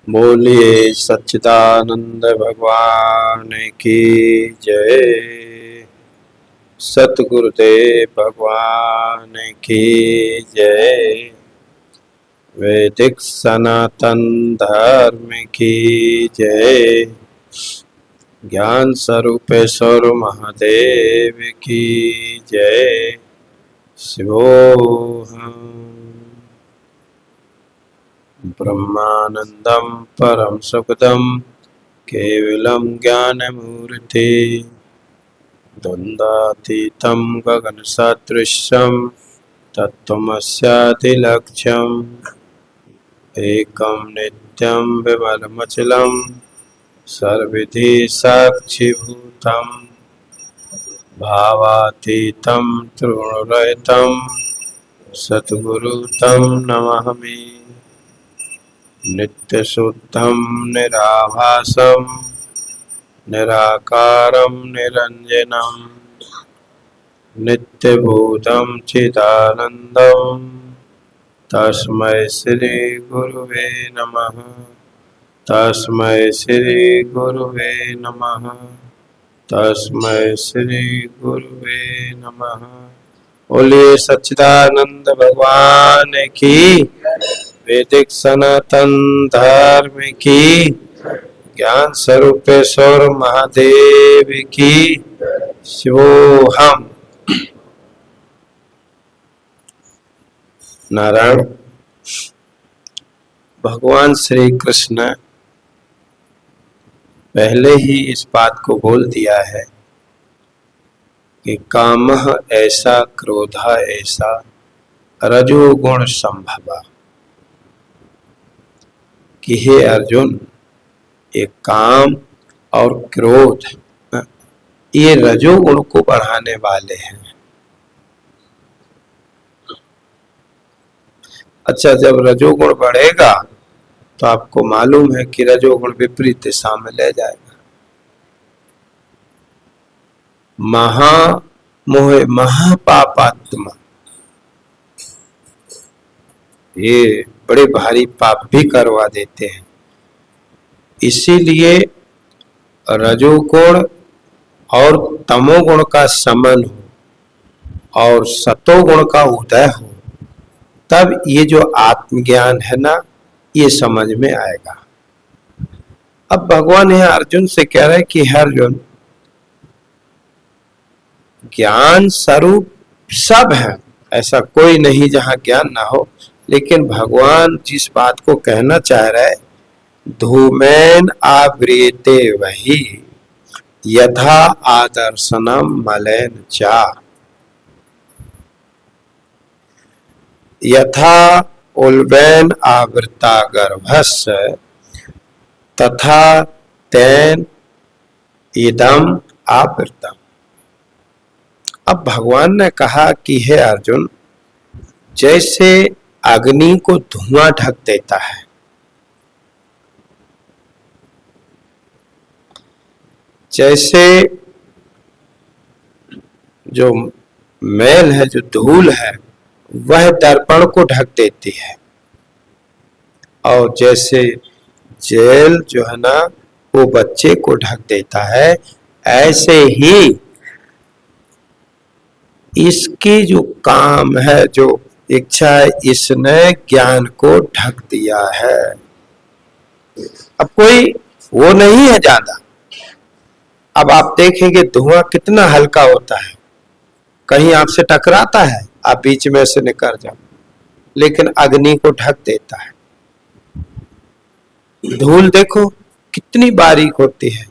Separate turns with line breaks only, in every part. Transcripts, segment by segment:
बोलिए सच्चिदानंद भगवान की जय। सतगुरुदेव भगवान की जय। वैदिक सनातन धर्म की जय। ज्ञान स्वरूपेश्वर महादेव की जय। शिवोहम। ब्रह्मानंदं परम सुखदं केवलं ज्ञानमूर्ति द्वन्द्वातीतं गगनसदृशं तत्त्वमस्यादिलक्ष्यम् एकं नित्यं विमलमचलं सर्वविधि साक्षिभूतं भावातीतं त्रिगुणरहितं सद्गुरुं नमामि। नित्यशुद्धं निराभासं निराकारं निरञ्जनं नित्यभूतं चिदानन्दं तस्मै श्री गुरुवे नमः। तस्मै श्री गुरुवे नमः। तस्मै श्री गुरुवे नमः। बोलिए सच्चिदानंद भगवान की। वैदिक सनातन धर्म की। ज्ञान स्वरूपेश्वर महादेव की। शिवोहम। नारायण। भगवान श्री कृष्ण पहले ही इस बात को बोल दिया है कि कामः ऐसा क्रोधा ऐसा रजोगुण संभवा, कि हे अर्जुन ये काम और क्रोध ये रजोगुण को बढ़ाने वाले हैं। अच्छा, जब रजोगुण बढ़ेगा तो आपको मालूम है कि रजोगुण विपरीत दिशा में ले जाएगा। महामोह महापापात्मा, ये बड़े भारी पाप भी करवा देते हैं। इसीलिए रजोगुण और तमोगुण का समन हो और सतोगुण का उदय हो, तब ये जो आत्मज्ञान है ना, ये समझ में आएगा। अब भगवान यहाँ अर्जुन से कह रहे हैं कि अर्जुन, ज्ञान स्वरूप सब है, ऐसा कोई नहीं जहां ज्ञान ना हो। लेकिन भगवान जिस बात को कहना चाह रहे हैं, धूमेन आवृते वही यथा आदर्शनम मलेन चा। यथा उल्बेन आवृता गर्भस्य तथा तेन इदम आवृतम। अब भगवान ने कहा कि हे अर्जुन, जैसे अग्नि को धुआं ढक देता है, जैसे जो मैल है, जो धूल है, वह दर्पण को ढक देती है, और जैसे जेल जो है ना वो बच्चे को ढक देता है, ऐसे ही इसकी जो काम है, जो इच्छा है, इसने ज्ञान को ढक दिया है। अब कोई वो नहीं है ज्यादा। अब आप देखेंगे धुआं कितना हल्का होता है, कहीं आपसे टकराता है, आप बीच में से निकल जाओ, लेकिन अग्नि को ढक देता है। धूल देखो कितनी बारीक होती है,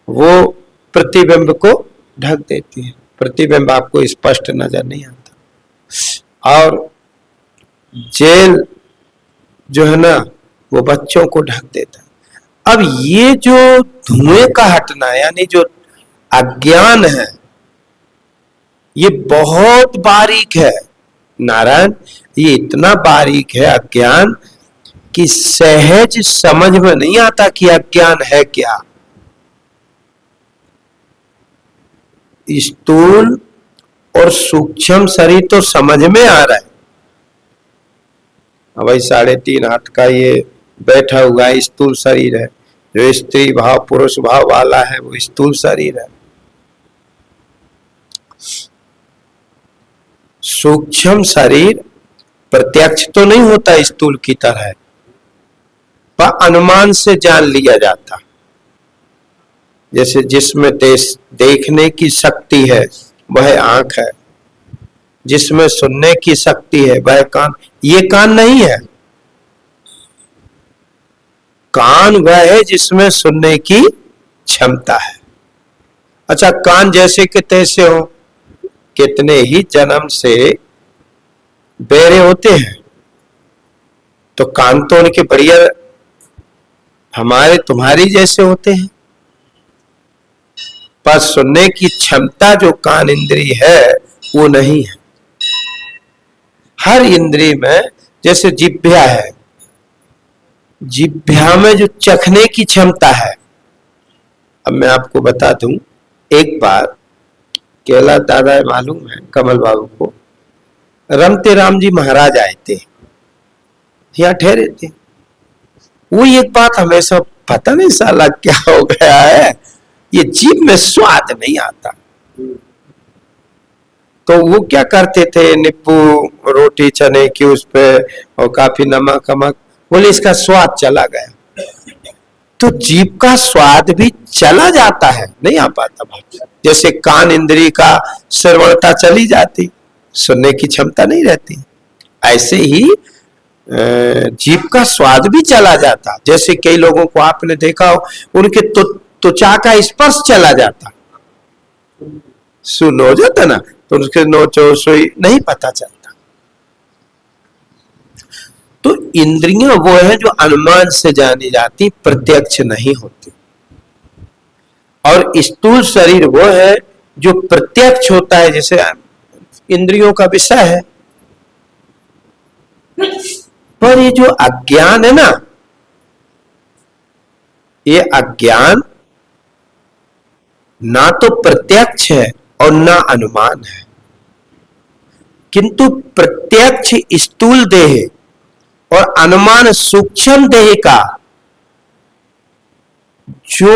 वो प्रतिबिंब को ढक देती है, प्रतिबिंब आपको स्पष्ट नजर नहीं आता। और जेल जो है ना वो बच्चों को ढक देता है। अब ये जो धुएं का हटना, यानी जो अज्ञान है, ये बहुत बारीक है नारायण। ये इतना बारीक है अज्ञान कि सहज समझ में नहीं आता कि अज्ञान है क्या। स्थूल और सूक्ष्म शरीर तो समझ में आ रहा है। भाई 3.5 हाथ का ये बैठा हुआ स्थूल शरीर है, जो स्त्री भाव पुरुष भाव वाला है वो स्थूल शरीर है। सूक्ष्म शरीर प्रत्यक्ष तो नहीं होता स्थूल की तरह, पर अनुमान से जान लिया जाता। जैसे जिसमें देखने की शक्ति है वह आंख है, जिसमें सुनने की शक्ति है वह कान। ये कान नहीं है, कान वह है जिसमें सुनने की क्षमता है। अच्छा, कान जैसे कि तैसे हो, कितने ही जन्म से बेरे होते हैं, तो कान तो उनके बढ़िया हमारे तुम्हारी जैसे होते हैं, पर सुनने की क्षमता जो कान इंद्री है वो नहीं है। हर इंद्री में, जैसे जिह्वा है, जिह्वा में जो चखने की क्षमता है। अब मैं आपको बता दूं, एक बार केला दादा मालूम है कमल बाबू को, रमते राम जी महाराज आए थे, यहाँ ठहरे थे। वो एक बात हमेशा पता नहीं साला क्या हो गया है, ये जीभ में स्वाद नहीं आता। तो वो क्या करते थे, नींबू रोटी चने की उस पे और काफी नमक अमक, बोले इसका स्वाद चला गया। तो जीभ का स्वाद भी चला जाता है, नहीं आ पाता बात। जैसे कान इंद्री का श्रवणता चली जाती, सुनने की क्षमता नहीं रहती, ऐसे ही जीभ का स्वाद भी चला जाता। जैसे कई लोगों को आपने देखा हो, उनके त्वचा का स्पर्श चला जाता, सुन हो जाता ना, तो उसके नोचो सोई नहीं पता चलता। तो इंद्रियां वो है जो अनुमान से जानी जाती, प्रत्यक्ष नहीं होती। और स्थूल शरीर वो है जो प्रत्यक्ष होता है, जैसे इंद्रियों का विषय है। पर ये जो अज्ञान है ना, ये अज्ञान ना तो प्रत्यक्ष है और ना अनुमान है, किंतु प्रत्यक्ष स्थूल देह और अनुमान सूक्ष्म देह का जो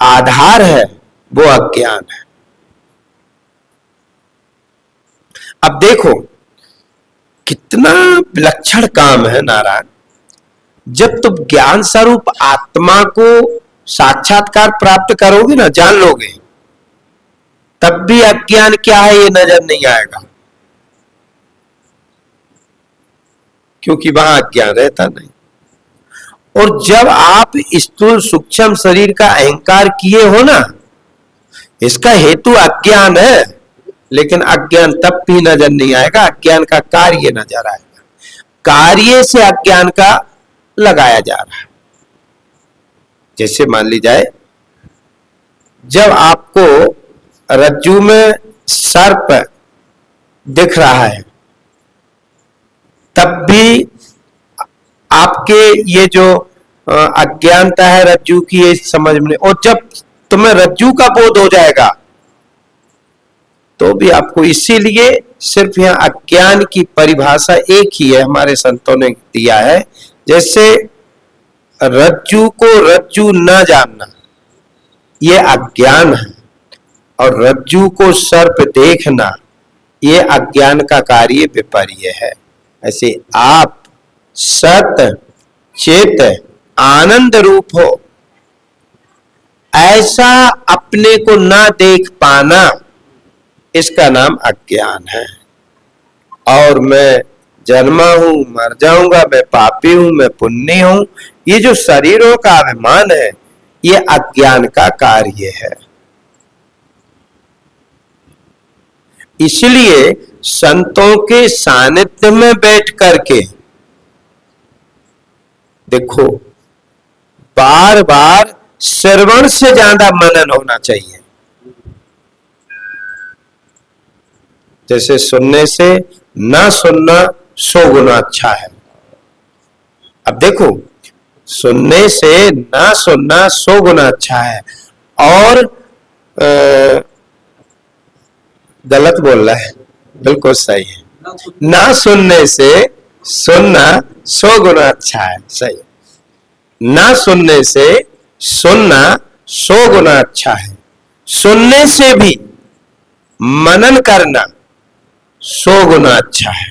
आधार है वो अज्ञान है। अब देखो कितना विलक्षण काम है नारायण। जब तुम ज्ञान स्वरूप आत्मा को साक्षात्कार प्राप्त करोगे ना, जान लोगे, तब भी अज्ञान क्या है ये नजर नहीं आएगा, क्योंकि वहां अज्ञान रहता नहीं। और जब आप स्थूल सूक्ष्म शरीर का अहंकार किए हो ना, इसका हेतु अज्ञान है, लेकिन अज्ञान तब भी नजर नहीं आएगा, अज्ञान का कार्य नजर आएगा। कार्य से अज्ञान का लगाया जा रहा है। जैसे मान ली जाए, जब आपको रज्जू में सर्प दिख रहा है, तब भी आपके ये जो अज्ञानता है रज्जू की, ये समझ में, और जब तुम्हें रज्जू का बोध हो जाएगा तो भी आपको, इसीलिए सिर्फ यहाँ अज्ञान की परिभाषा एक ही है, हमारे संतों ने दिया है। जैसे रज्जू को रज्जू न जानना ये अज्ञान है, और रज्जू को सर्प देखना ये अज्ञान का कार्य विपर्य है। ऐसे आप सत चेत आनंद रूप हो, ऐसा अपने को ना देख पाना, इसका नाम अज्ञान है। और मैं जन्मा हूं, मर जाऊंगा, मैं पापी हूं, मैं पुण्य हूं, ये जो शरीरों का अभिमान है, ये अज्ञान का कार्य है। इसलिए संतों के सानिध्य में बैठ करके देखो, बार बार श्रवण से ज्यादा मनन होना चाहिए। जैसे सुनने से ना सुनना 100 गुना अच्छा है। अब देखो, सुनने से ना सुनना 100 गुना अच्छा है, और गलत बोल रहा है, बिल्कुल सही है। ना सुनने से सुनना 100 गुना अच्छा है, सही है। ना सुनने से सुनना 100 गुना अच्छा है। सुनने से भी मनन करना 100 गुना अच्छा है।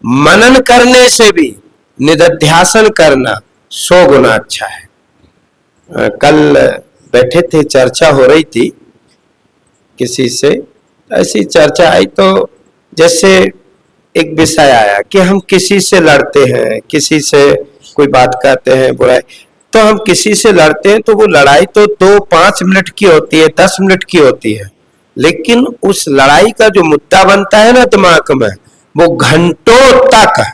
मनन करने से भी निधिध्यासन करना 100 गुना अच्छा है। कल बैठे थे, चर्चा हो रही थी किसी से, ऐसी चर्चा आई तो जैसे एक विषय आया कि हम किसी से लड़ते हैं, किसी से कोई बात कहते हैं बुराई, तो हम किसी से लड़ते हैं तो वो लड़ाई तो 2-5 मिनट की होती है, 10 मिनट की होती है, लेकिन उस लड़ाई का जो मुद्दा बनता है ना दिमाग में, वो घंटों तक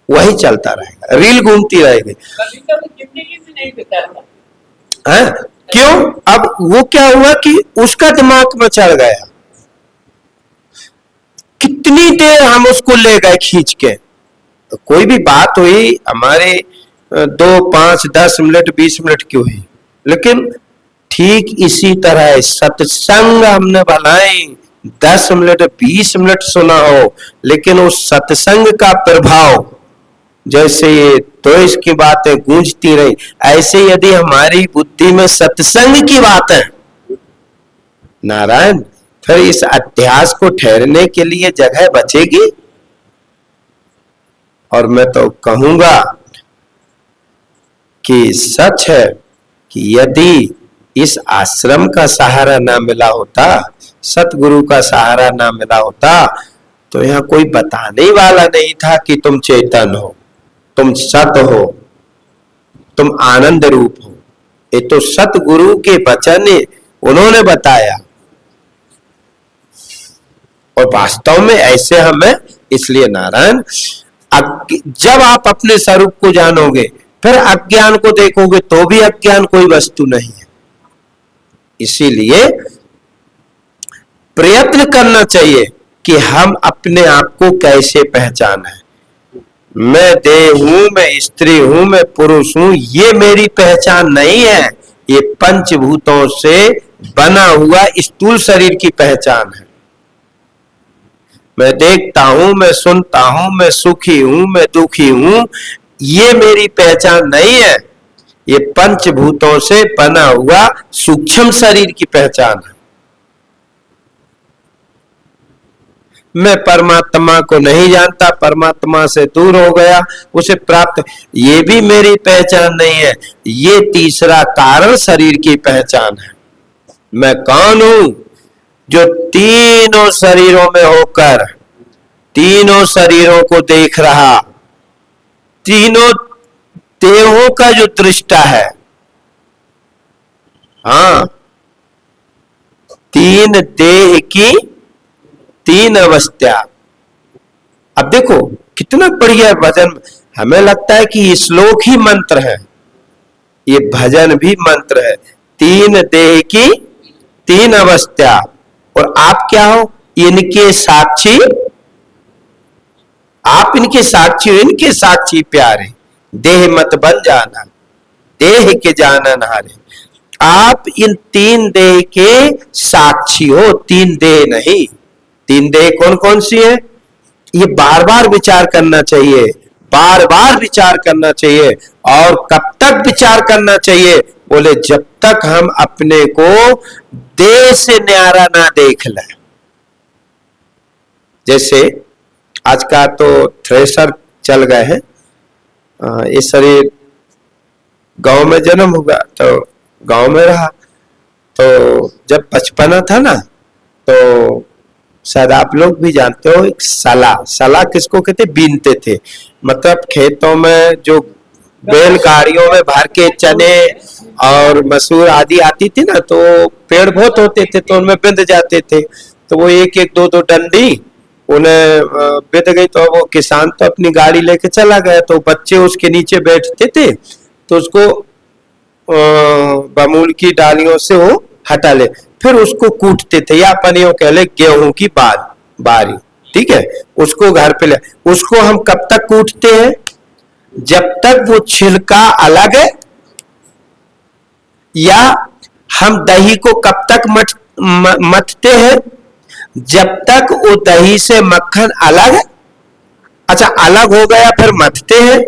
वही चलता रहेगा, रील घूमती रहेगी। क्यों? अब वो क्या हुआ कि उसका दिमाग में चढ़ गया। कितनी देर हम उसको ले गए खींच के। तो कोई भी बात हुई हमारे 2, 5, 10 मिनट 20 मिनट की हुई, लेकिन ठीक इसी तरह सत्संग हमने भलाई 10 मिनट 20 मिनट सुना हो, लेकिन उस सत्संग का प्रभाव जैसे ये तो इसकी बातें गूंजती रही, ऐसे यदि हमारी बुद्धि में सत्संग की बातें, नारायण, फिर इस अध्यास को ठहरने के लिए जगह बचेगी। और मैं तो कहूंगा कि सच है कि यदि इस आश्रम का सहारा ना मिला होता, सतगुरु का सहारा ना मिला होता, तो यहाँ कोई बताने वाला नहीं था कि तुम चेतन हो, तुम सत हो, तुम आनंद रूप हो। ये तो सतगुरु के वचन उन्होंने बताया, और वास्तव में ऐसे हमें, इसलिए नारायण, जब आप अपने स्वरूप को जानोगे फिर अज्ञान को देखोगे तो भी अज्ञान कोई वस्तु नहीं है। इसीलिए प्रयत्न करना चाहिए कि हम अपने आप को कैसे पहचानें। मैं देह हूं, मैं स्त्री हूं, मैं पुरुष हूं, ये मेरी पहचान नहीं है, ये पंचभूतों से बना हुआ स्थूल शरीर की पहचान है। मैं देखता हूं, मैं सुनता हूं, मैं सुखी हूं, मैं दुखी हूं, ये मेरी पहचान नहीं है, ये पंचभूतों से बना हुआ सूक्ष्म शरीर की पहचान है। मैं परमात्मा को नहीं जानता, परमात्मा से दूर हो गया, उसे प्राप्त, ये भी मेरी पहचान नहीं है, ये तीसरा कारण शरीर की पहचान है। मैं कौन हूं? जो तीनों शरीरों में होकर तीनों शरीरों को देख रहा, तीनों देहों का जो दृष्टा है। हाँ, तीन देह की तीन अवस्था। अब देखो कितना बढ़िया भजन, हमें लगता है कि श्लोक ही मंत्र है, ये भजन भी मंत्र है। तीन देह की तीन अवस्था, और आप क्या हो? इनके साक्षी, आप इनके साक्षी हो, इनके साक्षी प्यारे। देह मत बन जाना, देह के जानन हारे। आप इन तीन देह के साक्षी हो, तीन देह नहीं। तीन देह कौन कौन सी है? ये बार बार विचार करना चाहिए, बार बार विचार करना चाहिए। और कब तक विचार करना चाहिए? बोले जब तक हम अपने को देह से न्यारा ना देख लें। जैसे आज का तो थ्रेसर चल गए हैं, ये शरीर गांव में जन्म हुआ तो गांव में रहा, तो जब बचपना था ना, तो शायद आप लोग भी जानते हो, एक सला किसको कहते? बीनते थे। मतलब खेतों में जो बैलगाड़ियों में भर के चने और मसूर आदि आती थी ना, तो पेड़ बहुत होते थे तो उनमें बिंद जाते थे, तो वो एक एक दो दो डंडी उन्हें बिंद गई, तो वो किसान तो अपनी गाड़ी लेके चला गया, तो बच्चे उसके नीचे बैठते थे, तो उसको बमूल की डालियों से वो हटा ले, फिर उसको कूटते थे, या अपन यूं कह ले गेहूं की बारी, ठीक है, उसको घर पे ले। उसको हम कब तक कूटते हैं? जब तक वो छिलका अलग है, या हम दही को कब तक मथते हैं? जब तक वो दही से मक्खन अलग है। अच्छा, अलग हो गया फिर मथते हैं,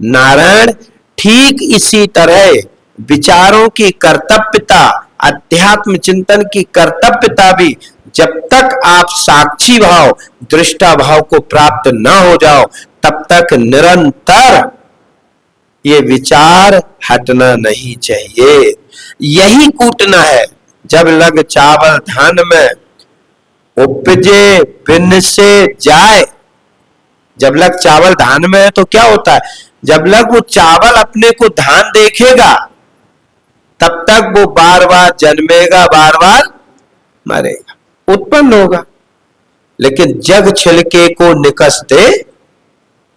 नारायण ठीक इसी तरह विचारों की कर्तव्यता, अध्यात्म चिंतन की कर्तव्यता भी जब तक आप साक्षी भाव, दृष्टा भाव को प्राप्त न हो जाओ, तब तक निरंतर ये विचार हटना नहीं चाहिए। यही कूटना है। जब लग चावल धान में, उपजे बिन से जाए। जब लग चावल धान में है तो क्या होता है, जब लग वो चावल अपने को धान देखेगा, तब तक वो बार बार जन्मेगा, बार बार मरेगा, उत्पन्न होगा। लेकिन जग छिलके को निकसते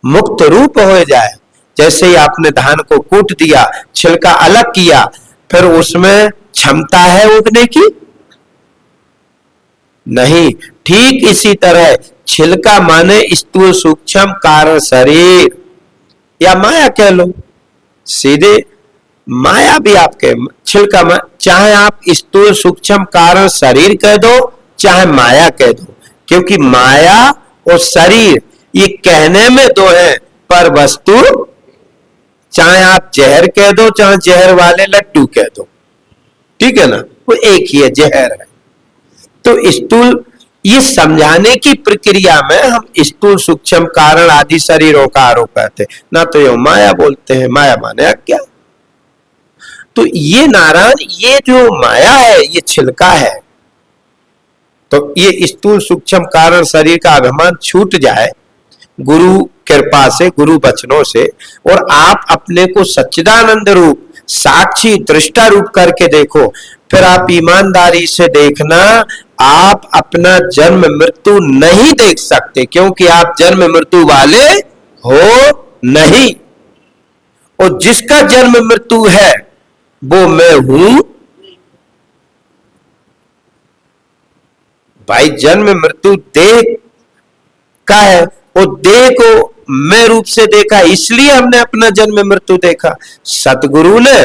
मुक्त रूप हो जाए। जैसे ही आपने धान को कूट दिया, छिलका अलग किया, फिर उसमें क्षमता है उगने की? नहीं। ठीक इसी तरह छिलका माने स्थूल सूक्ष्म कारण शरीर, या माया कह लो, सीधे माया भी आपके छिलका, चाहे आप स्थूल सूक्ष्म कारण शरीर कह दो, चाहे माया कह दो, क्योंकि माया और शरीर ये कहने में दो है, पर वस्तु चाहे आप जहर कह दो, चाहे जहर वाले लड्डू कह दो, ठीक है ना, वो एक ही है, जहर है। तो स्थूल, ये समझाने की प्रक्रिया में हम स्थूल सूक्ष्म कारण आदि शरीरों का आरोप करते हैं, ना तो ये माया बोलते हैं। माया माने अज्ञा। तो ये नारायण, ये जो माया है ये छिलका है। तो ये स्थूल सूक्ष्म कारण शरीर का अभिमान छूट जाए गुरु कृपा से, गुरु वचनों से, और आप अपने को सच्चिदानंद रूप, साक्षी दृष्टा रूप करके देखो, फिर आप ईमानदारी से देखना, आप अपना जन्म मृत्यु नहीं देख सकते, क्योंकि आप जन्म मृत्यु वाले हो नहीं। और जिसका जन्म मृत्यु है वो मैं हूं। भाई जन्म मृत्यु देह का है, वो देह को मैं रूप से देखा, इसलिए हमने अपना जन्म मृत्यु देखा। सतगुरु ने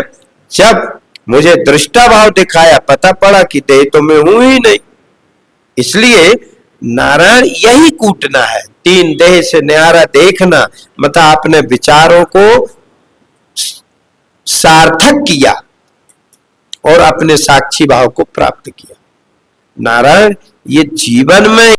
जब मुझे दृष्टा भाव दिखाया, पता पड़ा कि देह तो मैं हूं ही नहीं। इसलिए नारायण यही कूटना है, तीन देह से न्यारा देखना, मतलब आपने विचारों को सार्थक किया और अपने साक्षी भाव को प्राप्त किया। नारायण ये जीवन में